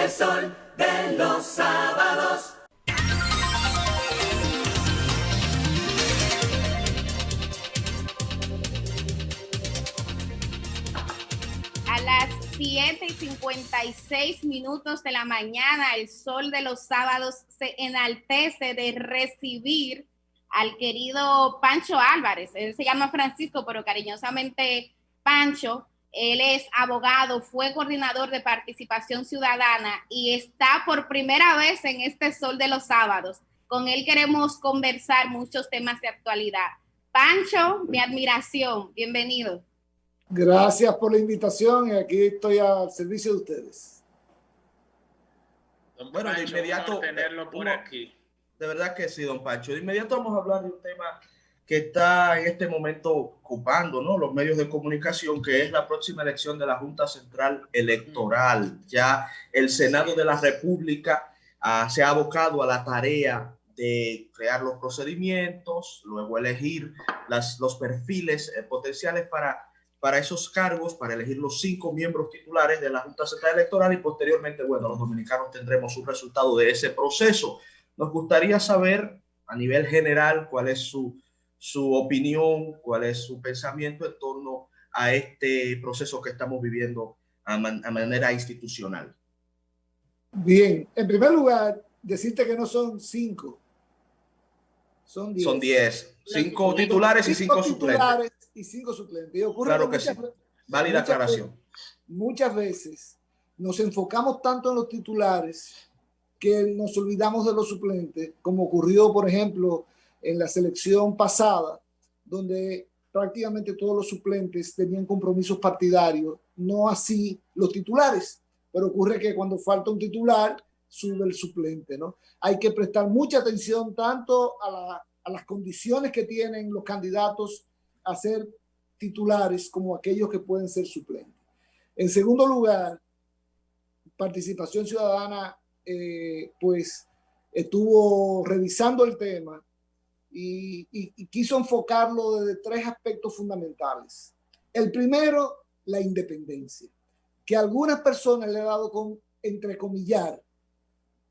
El sol de los sábados. A las 7:56 de la mañana, el sol de los sábados se enaltece de recibir al querido Pancho Álvarez. Él se llama Francisco, pero cariñosamente Pancho. Él es abogado, fue coordinador de participación ciudadana y está por primera vez en este sol de los sábados. Con él queremos conversar muchos temas de actualidad. Pancho, mi admiración, bienvenido. Gracias por la invitación y aquí estoy al servicio de ustedes. Don Pancho, de inmediato tenerlo por aquí. De verdad que sí, don Pancho. De inmediato vamos a hablar de un tema que está en este momento ocupando, ¿no?, los medios de comunicación, que es la próxima elección de la Junta Central Electoral. Ya el Senado de la República se ha abocado a la tarea de crear los procedimientos, luego elegir los perfiles potenciales para esos cargos, para elegir los 5 miembros titulares de la Junta Central Electoral y posteriormente, bueno, los dominicanos tendremos un resultado de ese proceso. Nos gustaría saber a nivel general cuál es su opinión, cuál es su pensamiento en torno a este proceso que estamos viviendo a manera institucional. Bien, en primer lugar, decirte que no son 5, son 10. Son 10. 5 titulares y 5 suplentes. Y 5 suplentes. Y ocurre claro que sí. Válida aclaración. Muchas veces nos enfocamos tanto en los titulares que nos olvidamos de los suplentes, como ocurrió, por ejemplo, en la selección pasada, donde prácticamente todos los suplentes tenían compromisos partidarios, no así los titulares, pero ocurre que cuando falta un titular, sube el suplente, ¿no? Hay que prestar mucha atención tanto a las condiciones que tienen los candidatos a ser titulares como aquellos que pueden ser suplentes. En segundo lugar, Participación Ciudadana pues estuvo revisando el tema y quiso enfocarlo desde 3 aspectos fundamentales. El primero, la independencia, que a algunas personas le ha dado con entrecomillar.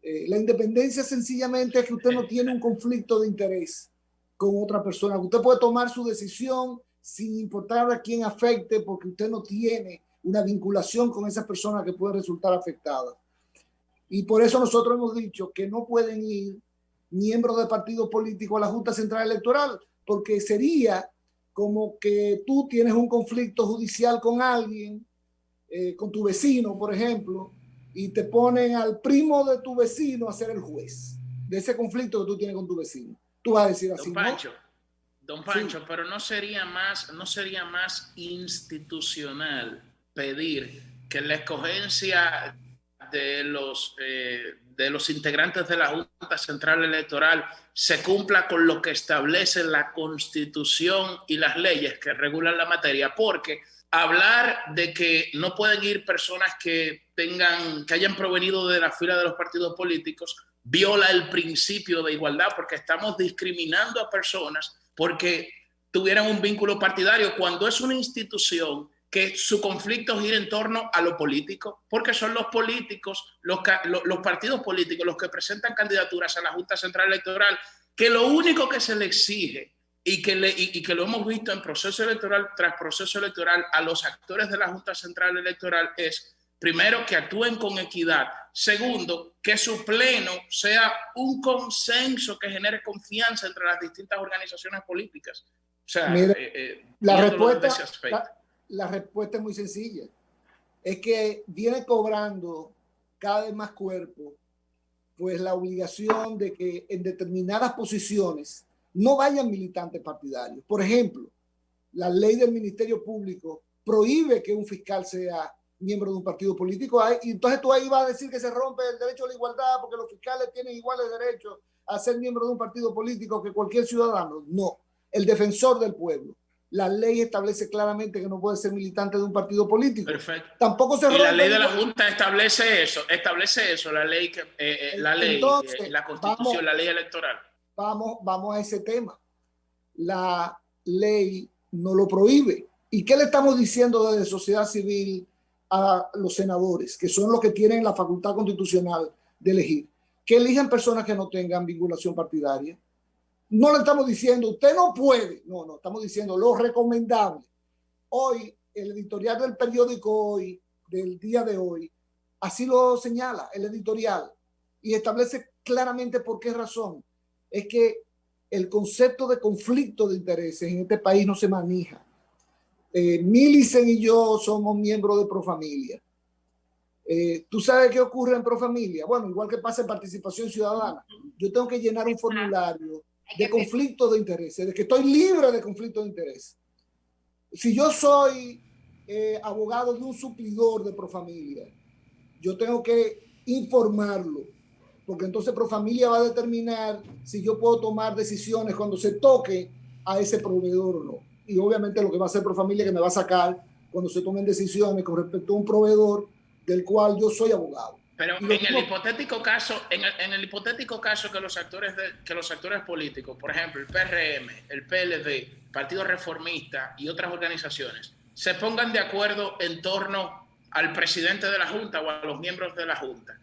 La independencia sencillamente es que usted no tiene un conflicto de interés con otra persona. Usted puede tomar su decisión sin importar a quién afecte, porque usted no tiene una vinculación con esa persona que puede resultar afectada. Y por eso nosotros hemos dicho que no pueden ir miembros de partidos políticos a la Junta Central Electoral, porque sería como que tú tienes un conflicto judicial con alguien, con tu vecino, por ejemplo, y te ponen al primo de tu vecino a ser el juez de ese conflicto que tú tienes con tu vecino. Tú vas a decir así, Don Pancho, sí. Pero no sería más institucional pedir que la escogencia de los integrantes de la Junta Central Electoral se cumpla con lo que establece la Constitución y las leyes que regulan la materia, porque hablar de que no pueden ir personas que hayan provenido de la fila de los partidos políticos viola el principio de igualdad, porque estamos discriminando a personas porque tuvieran un vínculo partidario cuando es una institución que su conflicto gira en torno a lo político, porque son los políticos, los partidos políticos los que presentan candidaturas a la Junta Central Electoral, que lo único que se le exige y que lo hemos visto en proceso electoral tras proceso electoral a los actores de la Junta Central Electoral es, primero, que actúen con equidad. Segundo, que su pleno sea un consenso que genere confianza entre las distintas organizaciones políticas. O sea, mira, la respuesta es muy sencilla. Es que viene cobrando cada vez más cuerpo, pues la obligación de que en determinadas posiciones no vayan militantes partidarios. Por ejemplo, la ley del Ministerio Público prohíbe que un fiscal sea miembro de un partido político, y entonces tú ahí vas a decir que se rompe el derecho a la igualdad porque los fiscales tienen iguales derechos a ser miembro de un partido político que cualquier ciudadano. No, el defensor del pueblo. La ley establece claramente que no puede ser militante de un partido político. Perfecto. Tampoco se rompe. Y la ley de la Junta establece eso, la ley, Entonces, la Constitución, la ley electoral. Vamos a ese tema. La ley no lo prohíbe. ¿Y qué le estamos diciendo desde sociedad civil a los senadores, que son los que tienen la facultad constitucional de elegir, que elijan personas que no tengan vinculación partidaria. No le estamos diciendo, usted no puede, no, estamos diciendo lo recomendable. Hoy, el editorial del periódico Hoy, del día de hoy, así lo señala el editorial y establece claramente por qué razón. Es que el concepto de conflicto de intereses en este país no se maneja. Millicent y yo somos miembros de Profamilia. ¿Tú sabes qué ocurre en Profamilia? Bueno, igual que pasa en Participación Ciudadana. Yo tengo que llenar un formulario de conflicto de intereses, de que estoy libre de conflicto de intereses. Si yo soy abogado de un suplidor de Profamilia, yo tengo que informarlo, porque entonces Profamilia va a determinar si yo puedo tomar decisiones cuando se toque a ese proveedor o no. Y obviamente lo que va a hacer Profamilia es que me va a sacar cuando se tomen decisiones con respecto a un proveedor del cual yo soy abogado. Pero en el hipotético caso, en el hipotético caso que los actores políticos, por ejemplo, el PRM, el PLD, Partido Reformista y otras organizaciones, se pongan de acuerdo en torno al presidente de la Junta o a los miembros de la Junta,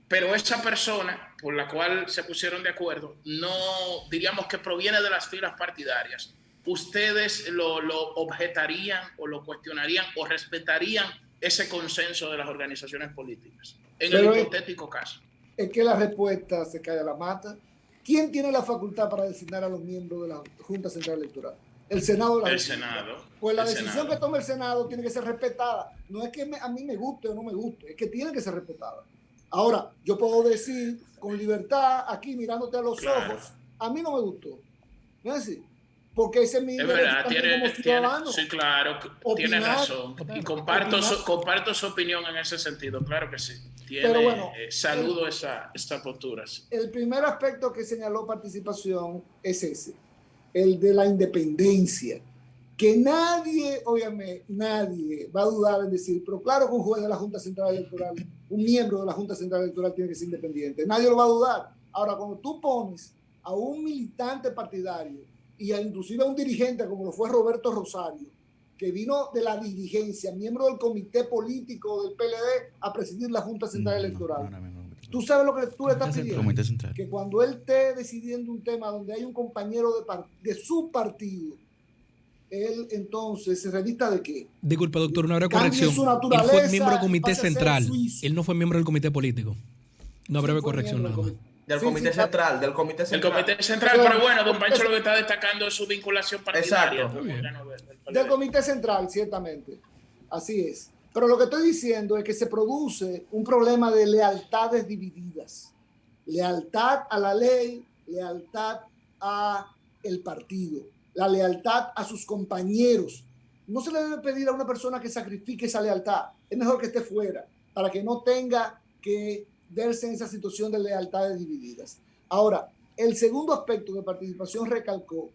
pero esa persona por la cual se pusieron de acuerdo no, diríamos que proviene de las filas partidarias, ¿ustedes lo objetarían o lo cuestionarían o respetarían ese consenso de las organizaciones políticas? En el hipotético caso. Es que la respuesta se cae a la mata. ¿Quién tiene la facultad para designar a los miembros de la Junta Central Electoral? El Senado. El Senado. Pues la decisión que tome el Senado tiene que ser respetada. No es que a mí me guste o no me guste, es que tiene que ser respetada. Ahora, yo puedo decir con libertad, aquí mirándote a los ojos, a mí no me gustó. ¿No es así? Porque ese es mi derecho como ciudadano. Sí, claro, tiene razón. Y comparto su opinión en ese sentido, claro que sí. Pero bueno, saludo esa postura. El primer aspecto que señaló Participación es ese, el de la independencia. Que nadie, obviamente, nadie va a dudar en decir, pero claro que un juez de la Junta Central Electoral, un miembro de la Junta Central Electoral tiene que ser independiente. Nadie lo va a dudar. Ahora, cuando tú pones a un militante partidario y inclusive a un dirigente como lo fue Roberto Rosario, que vino de la dirigencia, miembro del comité político del PLD a presidir la Junta Central Electoral. Tú sabes lo que tú le estás pidiendo, que cuando él esté decidiendo un tema donde hay un compañero de su partido, él entonces se revista de qué. Disculpa, doctor, una breve corrección. Él fue miembro del comité central. Él no fue miembro del comité político. Una breve corrección nada más. Del comité central. El comité central, pero bueno, don Pancho lo que está destacando es su vinculación partidaria. Exacto. Del comité central, ciertamente. Así es. Pero lo que estoy diciendo es que se produce un problema de lealtades divididas. Lealtad a la ley, lealtad a el partido, la lealtad a sus compañeros. No se le debe pedir a una persona que sacrifique esa lealtad. Es mejor que esté fuera para que no tenga que verse en esa situación de lealtades divididas. Ahora, el segundo aspecto que Participación recalcó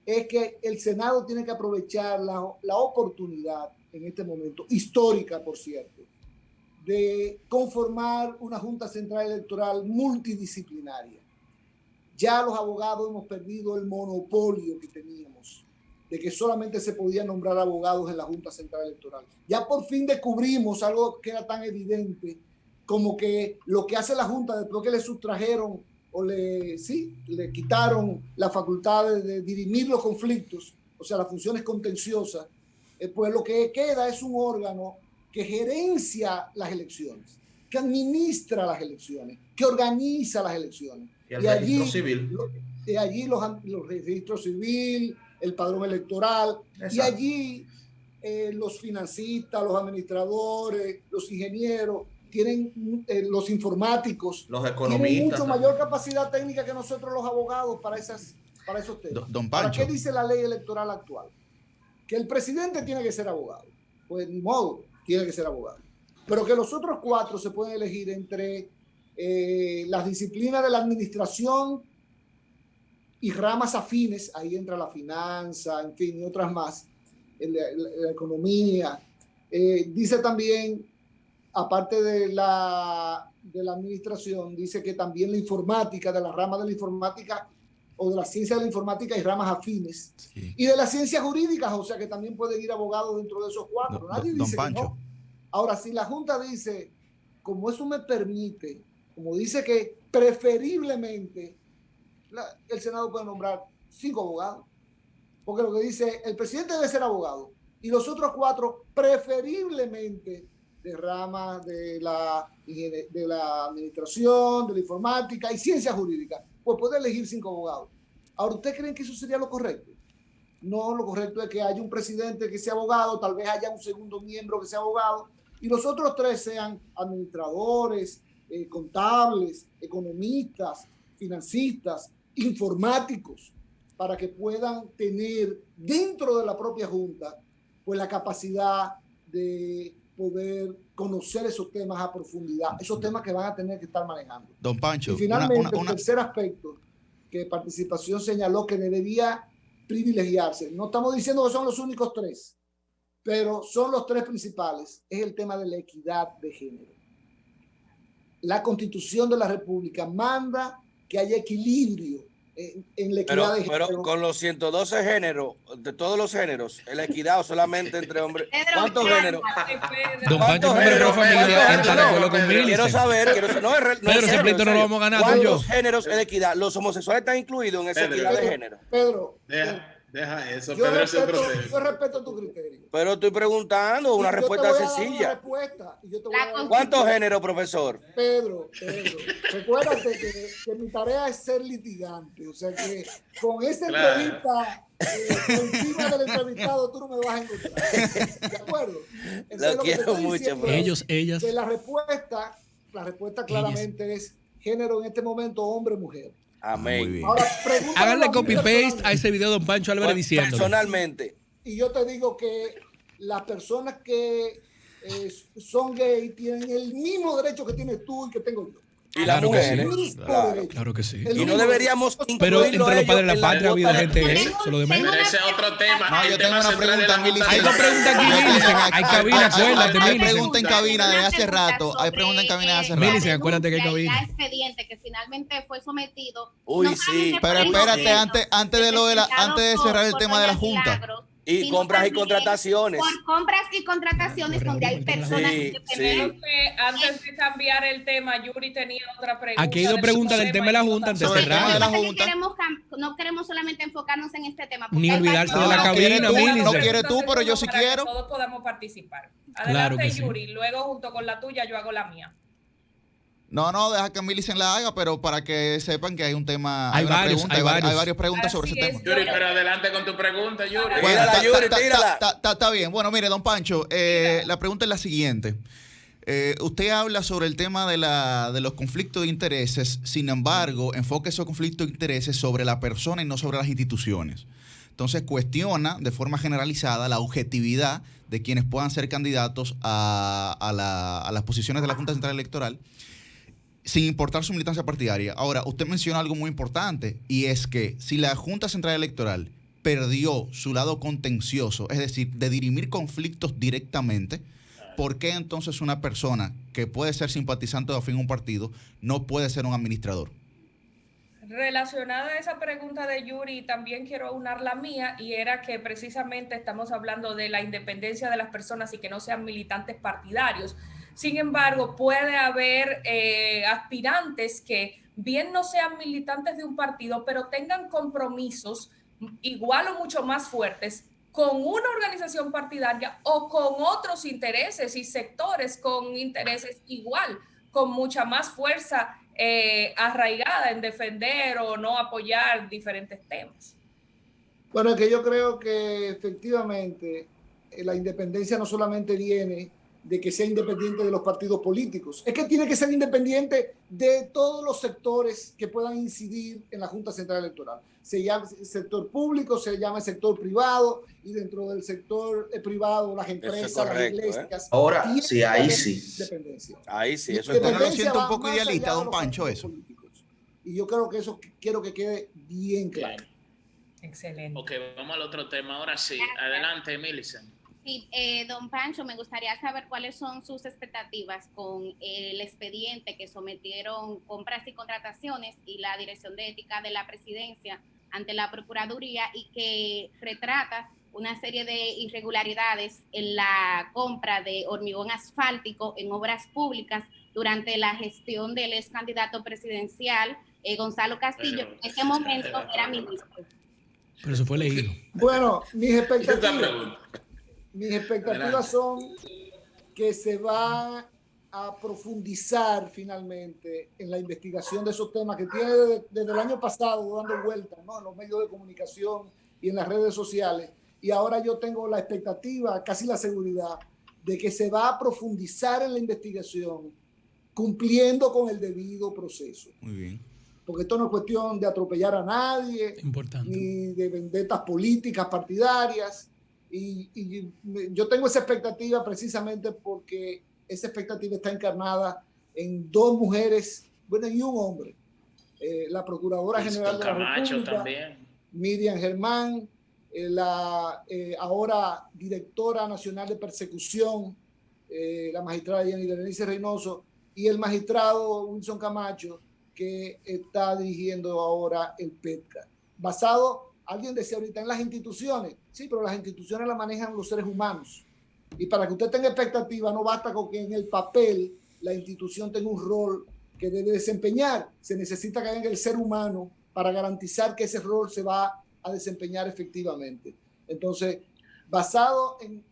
es que el Senado tiene que aprovechar la oportunidad en este momento, histórica por cierto, de conformar una Junta Central Electoral multidisciplinaria. Ya los abogados hemos perdido el monopolio que teníamos, de que solamente se podían nombrar abogados en la Junta Central Electoral. Ya por fin descubrimos algo que era tan evidente como que lo que hace la Junta después que le sustrajeron o le quitaron la facultad de dirimir los conflictos, o sea, las funciones contenciosas, pues lo que queda es un órgano que gerencia las elecciones, que administra las elecciones, que organiza las elecciones. Y allí los registros civil, el padrón electoral. Exacto. Y allí los financistas, los administradores, los ingenieros, tienen los informáticos, los economistas, tienen mucho mayor capacidad técnica que nosotros los abogados para esos temas. Don Pancho. ¿Para qué dice la ley electoral actual? Que el presidente tiene que ser abogado. Pues ni modo, tiene que ser abogado. Pero que los otros 4 se pueden elegir entre las disciplinas de la administración y ramas afines, ahí entra la finanza, en fin, y otras más, la economía. Dice también, aparte de la administración, dice que también la informática, de la rama de la informática o de la ciencia de la informática hay ramas afines. Sí. Y de las ciencias jurídicas, o sea que también pueden ir abogados dentro de esos 4. Nadie dice que no. Ahora, si la Junta dice, como eso me permite, como dice que preferiblemente el Senado puede nombrar 5 abogados, porque lo que dice, el presidente debe ser abogado y los otros 4 preferiblemente de ramas de la administración, de la informática y ciencia jurídica, pues puede elegir 5 abogados. Ahora, ¿ustedes creen que eso sería lo correcto? No, lo correcto es que haya un presidente que sea abogado, tal vez haya un segundo miembro que sea abogado y los otros 3 sean administradores, contables, economistas, financistas, informáticos, para que puedan tener dentro de la propia Junta pues la capacidad de poder conocer esos temas a profundidad, esos temas que van a tener que estar manejando. Don Pancho, y finalmente, el tercer aspecto que Participación señaló que debería privilegiarse, no estamos diciendo que son los únicos 3, pero son los 3 principales, es el tema de la equidad de género. La Constitución de la República manda que haya equilibrio en la equidad de género. Pero con los 112 géneros, de todos los géneros, la equidad solamente entre hombres. ¿Cuántos géneros? Don Pancho, pero familia, quiero saber, Pedro, ese pleito no lo vamos a ganar. ¿Cuántos géneros en equidad? ¿Los homosexuales están incluidos en esa equidad de género? Pedro, deja eso, yo respeto tu criterio. Pero estoy preguntando una respuesta sencilla. ¿Cuántos géneros, profesor? Pedro, recuérdate que mi tarea es ser litigante, o sea que con esa entrevista encima del entrevistado tú no me vas a encontrar. ¿De acuerdo? Lo quiero mucho. Ellos, ellas. Que la respuesta claramente es género en este momento hombre-mujer. Amén. Ahora, háganle copy-paste a ese video de Don Pancho Álvarez diciendo. Personalmente. Y yo te digo que las personas que son gay tienen el mismo derecho que tienes tú y que tengo yo. Y las mujeres. Claro que sí. Y no deberíamos. Pero entre los padres de la patria ha habido gente gay. Solo de menos. Ese es otro tema. No, yo tengo una pregunta, Millicent. Hay 2 preguntas aquí, hay cabina, acuérdate, Hay pregunta en cabina de hace rato. Hay pregunta en cabina de hace rato. Millicent, acuérdate que hay cabina. El expediente que finalmente fue sometido. Uy, sí. Pero espérate, antes de cerrar el tema de la Junta. Y compras y contrataciones. Por compras y contrataciones donde hay personas que tenemos. Antes de cambiar el tema, Yuri tenía otra pregunta. Aquí hay 2 preguntas del tema de la Junta antes de cerrar. No queremos solamente enfocarnos en este tema. Ni olvidarse de la cabina, Millicent. No quieres tú, pero yo sí quiero. Todos podamos participar. Adelante, Yuri. Luego, junto con la tuya, yo hago la mía. No, deja que Millicent la haga, pero para que sepan que hay un tema, hay varias preguntas sobre ese tema. Yuri, pero adelante con tu pregunta, Yuri. Bueno, tírala. Está bien. Bueno, mire, don Pancho, la pregunta es la siguiente. Usted habla sobre el tema de los conflictos de intereses, sin embargo, enfoca esos conflictos de intereses sobre la persona y no sobre las instituciones. Entonces cuestiona de forma generalizada la objetividad de quienes puedan ser candidatos a las posiciones de la Junta Central Electoral, sin importar su militancia partidaria. Ahora, usted menciona algo muy importante, y es que si la Junta Central Electoral perdió su lado contencioso, es decir, de dirimir conflictos directamente, ¿por qué entonces una persona que puede ser simpatizante o afín a un partido no puede ser un administrador? Relacionada a esa pregunta de Yuri, también quiero aunar la mía, y era que precisamente estamos hablando de la independencia de las personas y que no sean militantes partidarios. Sin embargo, puede haber aspirantes que bien no sean militantes de un partido, pero tengan compromisos igual o mucho más fuertes con una organización partidaria o con otros intereses y sectores con intereses igual, con mucha más fuerza arraigada en defender o no apoyar diferentes temas. Bueno, que yo creo que efectivamente la independencia no solamente viene de que sea independiente de los partidos políticos, es que tiene que ser independiente de todos los sectores que puedan incidir en la Junta Central Electoral. Se llama sector público, se llama sector privado, y dentro del sector privado las empresas, las iglesias. Ahora, sí, ahí sí. Ahí sí, eso está. Lo siento un poco idealista, don Pancho, eso. Y yo creo que eso quiero que quede bien claro. Excelente. Ok, vamos al otro tema. Ahora sí, adelante, Millicent. Sí, don Pancho, me gustaría saber cuáles son sus expectativas con el expediente que sometieron Compras y Contrataciones y la Dirección de Ética de la Presidencia ante la Procuraduría, y que retrata una serie de irregularidades en la compra de hormigón asfáltico en obras públicas durante la gestión del ex candidato presidencial Gonzalo Castillo, en ese momento era ministro. Pero eso fue leído. Bueno, mis expectativas son que se va a profundizar finalmente en la investigación de esos temas que tiene desde el año pasado dando vueltas, ¿no?, en los medios de comunicación y en las redes sociales. Y ahora yo tengo la expectativa, casi la seguridad, de que se va a profundizar en la investigación cumpliendo con el debido proceso. Muy bien. Porque esto no es cuestión de atropellar a nadie, ni de vendetas políticas partidarias. Y yo tengo esa expectativa precisamente porque esa expectativa está encarnada en 2 mujeres, bueno, y un hombre. La Procuradora General de la República, también. Miriam Germán, la ahora Directora Nacional de Persecución, la magistrada Jenny Berenice Reynoso, y el magistrado Wilson Camacho, que está dirigiendo ahora el PETCA. Basado, alguien decía ahorita, en las instituciones. Sí, pero las instituciones las manejan los seres humanos. Y para que usted tenga expectativa, no basta con que en el papel la institución tenga un rol que debe desempeñar. Se necesita que haya el ser humano para garantizar que ese rol se va a desempeñar efectivamente. Entonces, basado en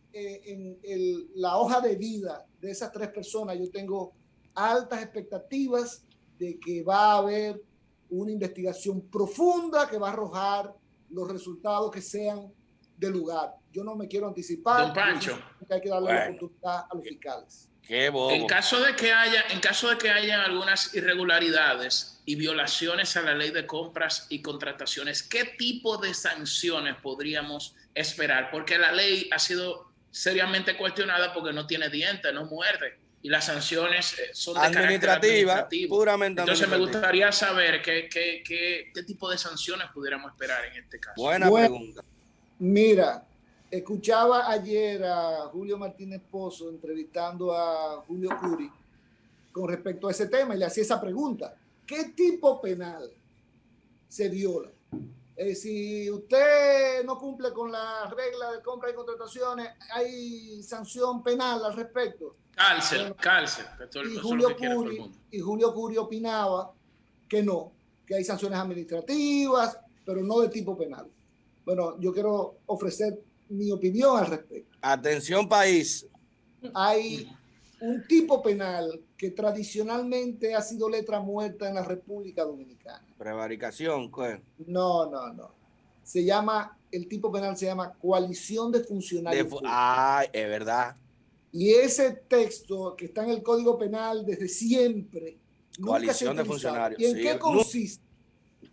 la hoja de vida de esas 3 personas, yo tengo altas expectativas de que va a haber una investigación profunda que va a arrojar los resultados que sean de lugar. Yo no me quiero anticipar. Don Pancho, hay que darle la oportunidad a los fiscales. Qué bobo. En caso de que haya algunas irregularidades y violaciones a la ley de compras y contrataciones, ¿qué tipo de sanciones podríamos esperar? Porque la ley ha sido seriamente cuestionada porque no tiene dientes, no muerde. Y las sanciones son de administrativa, puramente. Entonces me gustaría saber qué tipo de sanciones pudiéramos esperar en este caso. Buena pregunta. Mira, escuchaba ayer a Julio Martínez Pozo entrevistando a Julio Curi con respecto a ese tema y le hacía esa pregunta. ¿Qué tipo penal se viola? Si usted no cumple con las reglas de compra y contrataciones, ¿hay sanción penal al respecto? Cárcel. Y Julio Curi opinaba que no, que hay sanciones administrativas, pero no de tipo penal. Bueno, yo quiero ofrecer mi opinión al respecto. Atención, país. Hay un tipo penal que tradicionalmente ha sido letra muerta en la República Dominicana. Prevaricación, ¿qué? No. El tipo penal se llama coalición de funcionarios. Es verdad. Y ese texto que está en el Código Penal desde siempre. Coalición de funcionarios. ¿Y en qué consiste?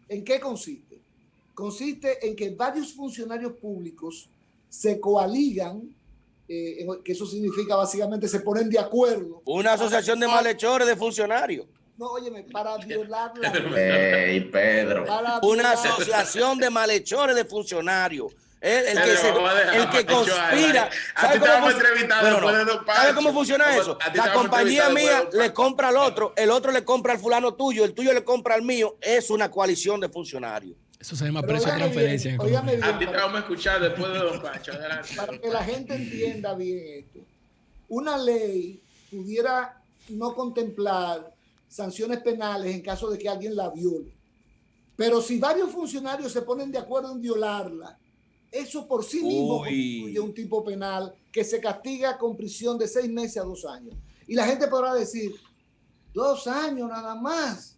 ¿En qué consiste? Consiste en que varios funcionarios públicos se coaligan, que eso significa básicamente se ponen de acuerdo. Una asociación de malhechores de funcionarios. No, óyeme, para violar la ley. Pedro. Una asociación de malhechores de funcionarios. El que conspira. ¿Sabe cómo funciona eso? La compañía mía le compra al otro, el otro le compra al fulano tuyo, el tuyo le compra al mío. Es una coalición de funcionarios. Eso se llama precio de transferencia. A ti te vamos a escuchar después de Don Pancho. Para que la gente entienda bien esto. Una ley pudiera no contemplar sanciones penales en caso de que alguien la viole. Pero si varios funcionarios se ponen de acuerdo en violarla, eso por sí mismo constituye un tipo penal que se castiga con prisión de 6 meses a 2 años. Y la gente podrá decir, 2 años nada más.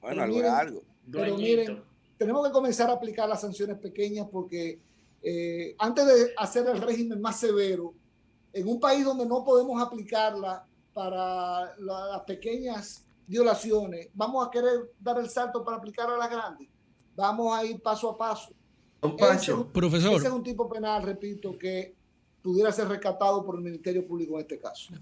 Bueno, algo. Pero miren, tenemos que comenzar a aplicar las sanciones pequeñas porque antes de hacer el régimen más severo, en un país donde no podemos aplicarla para las pequeñas violaciones, vamos a querer dar el salto para aplicar a las grandes. Vamos a ir paso a paso. Don Pancho, profesor. Ese es un tipo penal, repito, que pudiera ser rescatado por el Ministerio Público en este caso.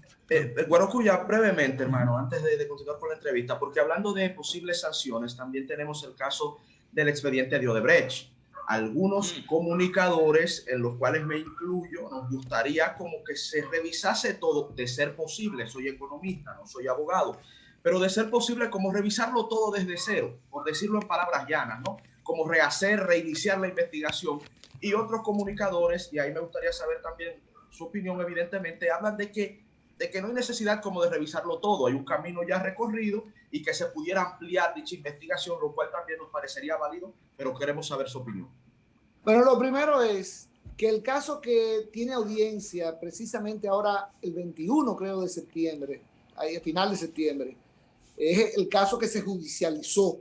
Guarocuya, brevemente, hermano, antes de continuar con la entrevista, porque hablando de posibles sanciones, también tenemos el caso del expediente de Odebrecht. Algunos comunicadores, en los cuales me incluyo, nos gustaría como que se revisase todo, de ser posible. Soy economista, no soy abogado, pero de ser posible como revisarlo todo desde cero, por decirlo en palabras llanas, ¿no? como reiniciar la investigación. Y otros comunicadores, y ahí me gustaría saber también su opinión, evidentemente, hablan de que no hay necesidad como de revisarlo todo, hay un camino ya recorrido y que se pudiera ampliar dicha investigación, lo cual también nos parecería válido, pero queremos saber su opinión. Bueno, lo primero es que el caso que tiene audiencia precisamente ahora el 21, creo, de septiembre, ahí a final de septiembre, es el caso que se judicializó,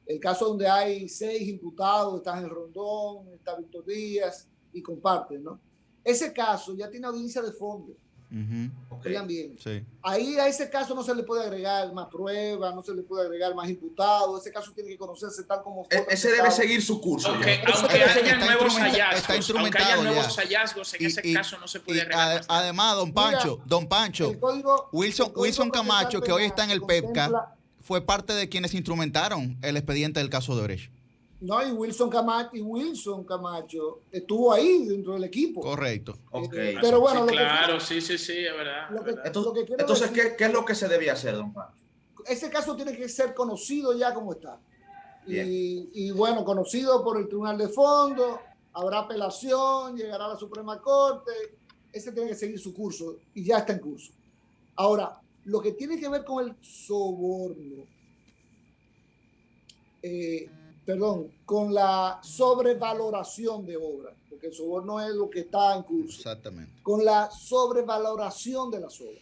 el caso donde hay 6 imputados, está Ángel Rondón, está Víctor Díaz y comparten, ¿no? Ese caso ya tiene audiencia de fondo. Okay. Bien. Sí. Ahí a ese caso no se le puede agregar más pruebas, no se le puede agregar más imputados. Ese caso tiene que conocerse tal como fue. Ese debe seguir su curso. Aunque haya nuevos hallazgos, en ese caso no se puede agregar. Además, don Pancho, Wilson Camacho, que hoy está en el PEPCA, fue parte de quienes instrumentaron el expediente del caso de Odebrecht. No, y Wilson Camacho estuvo ahí dentro del equipo. Correcto. Okay. Pero bueno, sí, claro, sí, es verdad. Entonces, ¿qué es lo que se debía hacer, don Pancho? Ese caso tiene que ser conocido ya como está. Y bueno, conocido por el Tribunal de Fondo, habrá apelación, llegará a la Suprema Corte. Ese tiene que seguir su curso y ya está en curso. Ahora, lo que tiene que ver con el soborno, con la sobrevaloración de obras, porque el soborno es lo que está en curso. Exactamente. Con la sobrevaloración de las obras.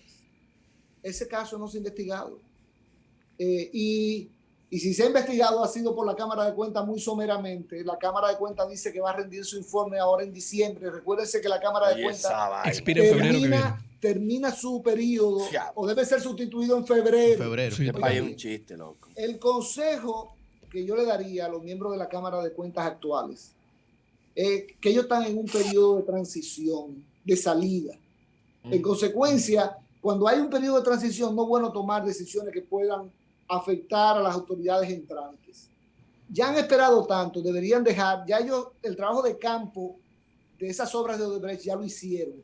Ese caso no se ha investigado. Y si se ha investigado ha sido por la Cámara de Cuentas muy someramente. La Cámara de Cuentas dice que va a rendir su informe ahora en diciembre. Recuérdense que la Cámara de Cuentas termina su periodo o debe ser sustituido en febrero. Sí, es un chiste, loco. El consejo que yo le daría a los miembros de la Cámara de Cuentas actuales que ellos están en un periodo de transición, de salida. En consecuencia, cuando hay un periodo de transición, no es bueno tomar decisiones que puedan afectar a las autoridades entrantes. Ya han esperado tanto, deberían dejar, ya ellos el trabajo de campo de esas obras de Odebrecht ya lo hicieron.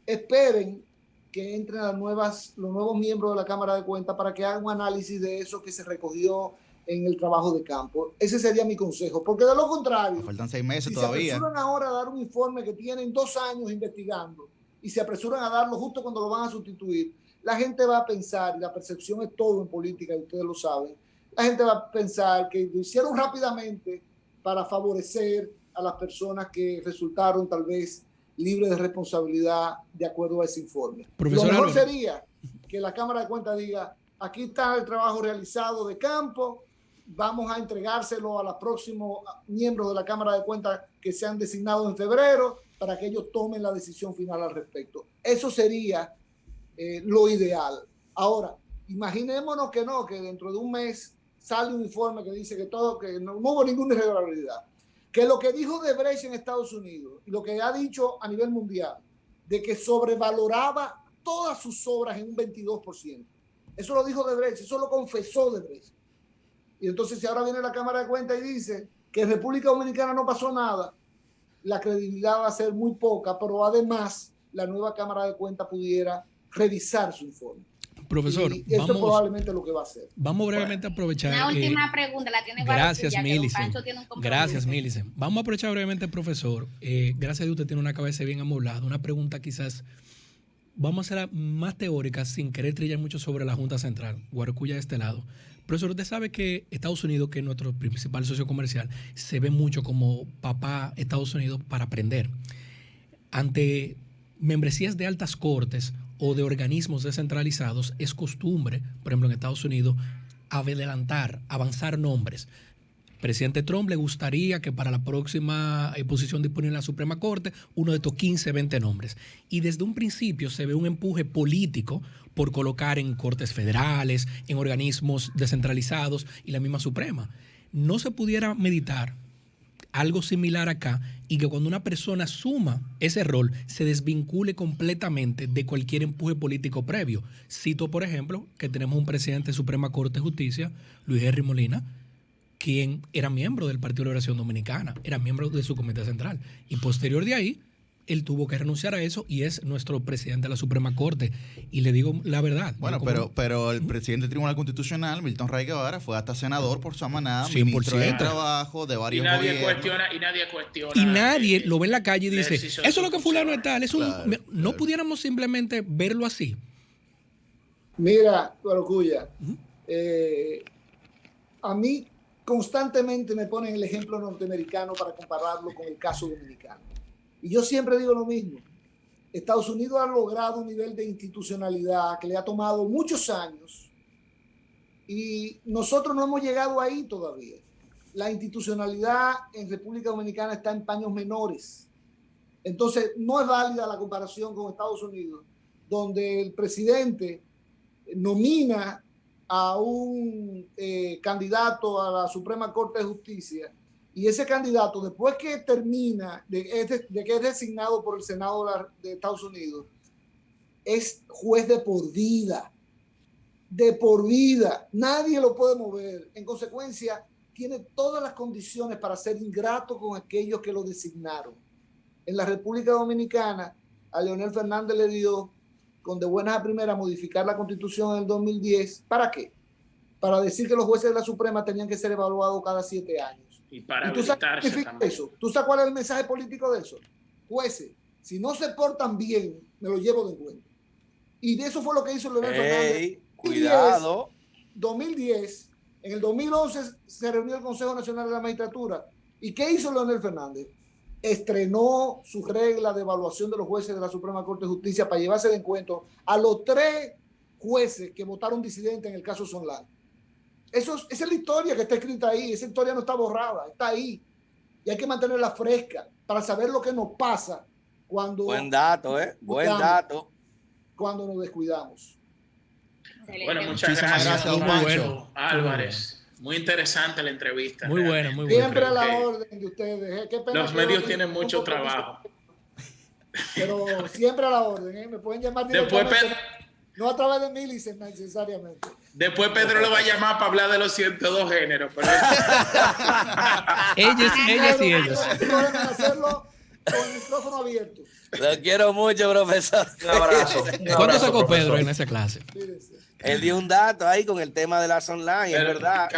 Esperen que entren los nuevos miembros de la Cámara de Cuentas para que hagan un análisis de eso que se recogió en el trabajo de campo. Ese sería mi consejo, porque de lo contrario, faltan 6 meses si todavía. se apresuran ahora a dar un informe que tienen 2 años investigando y se apresuran a darlo justo cuando lo van a sustituir, la gente va a pensar, y la percepción es todo en política, y ustedes lo saben, la gente va a pensar que lo hicieron rápidamente para favorecer a las personas que resultaron tal vez libres de responsabilidad de acuerdo a ese informe. Profesor, lo mejor sería que la Cámara de Cuentas diga, aquí está el trabajo realizado de campo, vamos a entregárselo a los próximos miembros de la Cámara de Cuentas que sean designados en febrero para que ellos tomen la decisión final al respecto. Eso sería lo ideal. Ahora, imaginémonos que dentro de un mes sale un informe que dice que no hubo ninguna irregularidad, que lo que dijo Odebrecht en Estados Unidos y lo que ha dicho a nivel mundial, de que sobrevaloraba todas sus obras en un 22%. Eso lo dijo Odebrecht, eso lo confesó Odebrecht. Y entonces si ahora viene la Cámara de Cuentas y dice que en República Dominicana no pasó nada, la credibilidad va a ser muy poca, pero además la nueva Cámara de Cuentas pudiera revisar su informe. Profesor, y eso probablemente es lo que va a hacer. Vamos brevemente a aprovechar. Una última pregunta, la tiene Gracias, Milicen. Gracias, Milicen. Vamos a aprovechar brevemente, profesor. Gracias a Dios usted tiene una cabeza bien amoblada. Una pregunta quizás, vamos a hacerla más teórica sin querer trillar mucho sobre la Junta Central, Guaracuya de este lado. Profesor, usted sabe que Estados Unidos, que es nuestro principal socio comercial, se ve mucho como papá Estados Unidos para aprender. Ante membresías de altas cortes o de organismos descentralizados, es costumbre, por ejemplo en Estados Unidos, avanzar nombres. Presidente Trump le gustaría que para la próxima posición disponible en la Suprema Corte, uno de estos 15, 20 nombres. Y desde un principio se ve un empuje político por colocar en cortes federales, en organismos descentralizados y la misma Suprema. ¿No se pudiera meditar algo similar acá y que cuando una persona asuma ese rol se desvincule completamente de cualquier empuje político previo? Cito, por ejemplo, que tenemos un presidente de Suprema Corte de Justicia, Luis Henry Molina, quien era miembro del Partido de Liberación Dominicana, era miembro de su comité central. Y posterior de ahí, él tuvo que renunciar a eso y es nuestro presidente de la Suprema Corte. Y le digo la verdad. Bueno, pero el presidente del Tribunal Constitucional, Milton Ray Guevara, fue hasta senador por Samaná, ministro de Trabajo, de varios gobiernos. Y nadie cuestiona. Y nadie lo ve en la calle y dice, eso es lo que fulano es tal. No pudiéramos simplemente verlo así. Mira, Guarocuya, a mí constantemente me ponen el ejemplo norteamericano para compararlo con el caso dominicano. Y yo siempre digo lo mismo. Estados Unidos ha logrado un nivel de institucionalidad que le ha tomado muchos años y nosotros no hemos llegado ahí todavía. La institucionalidad en República Dominicana está en paños menores. Entonces, no es válida la comparación con Estados Unidos, donde el presidente nomina a un candidato a la Suprema Corte de Justicia y ese candidato, después que termina, de que es designado por el Senado de Estados Unidos, es juez de por vida. De por vida. Nadie lo puede mover. En consecuencia, tiene todas las condiciones para ser ingrato con aquellos que lo designaron. En la República Dominicana, a Leonel Fernández le dio, con de buenas a primeras, modificar la Constitución en el 2010. ¿Para qué? Para decir que los jueces de la Suprema tenían que ser evaluados cada 7 años. Y para ¿Y tú sabes qué significa eso? ¿Tú sabes cuál es el mensaje político de eso? Jueces, si no se portan bien, me lo llevo de cuenta. Y de eso fue lo que hizo Leonel Fernández. Cuidado. 2010, en el 2011 se reunió el Consejo Nacional de la Magistratura. ¿Y qué hizo Leonel Fernández? Estrenó su regla de evaluación de los jueces de la Suprema Corte de Justicia para llevarse de encuentro a los 3 jueces que votaron disidentes en el caso Sonlar. Esa es la historia que está escrita ahí. Esa historia no está borrada, está ahí. Y hay que mantenerla fresca para saber lo que nos pasa cuando... Buen dato, Buen dato. Cuando nos descuidamos. Bueno, muchas gracias, don Pancho Álvarez. Muy interesante la entrevista. Muy buena, muy buena. Siempre a la orden de ustedes. Qué pena los medios tienen mucho trabajo. Pero siempre a la orden, Me pueden llamar directamente. No a través de Millicent necesariamente. Después Pedro lo va a llamar para hablar de los 102 géneros. Pero... ellas y ellos. Pueden hacerlo con el micrófono abierto. Lo quiero mucho, profesor. Un abrazo. ¿Cuánto sacó Pedro en esa clase? Él dio un dato ahí con el tema de las online, es verdad.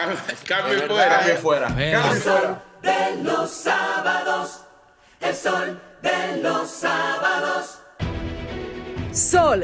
Cambio fuera. El sol de los sábados. El sol de los sábados. Sol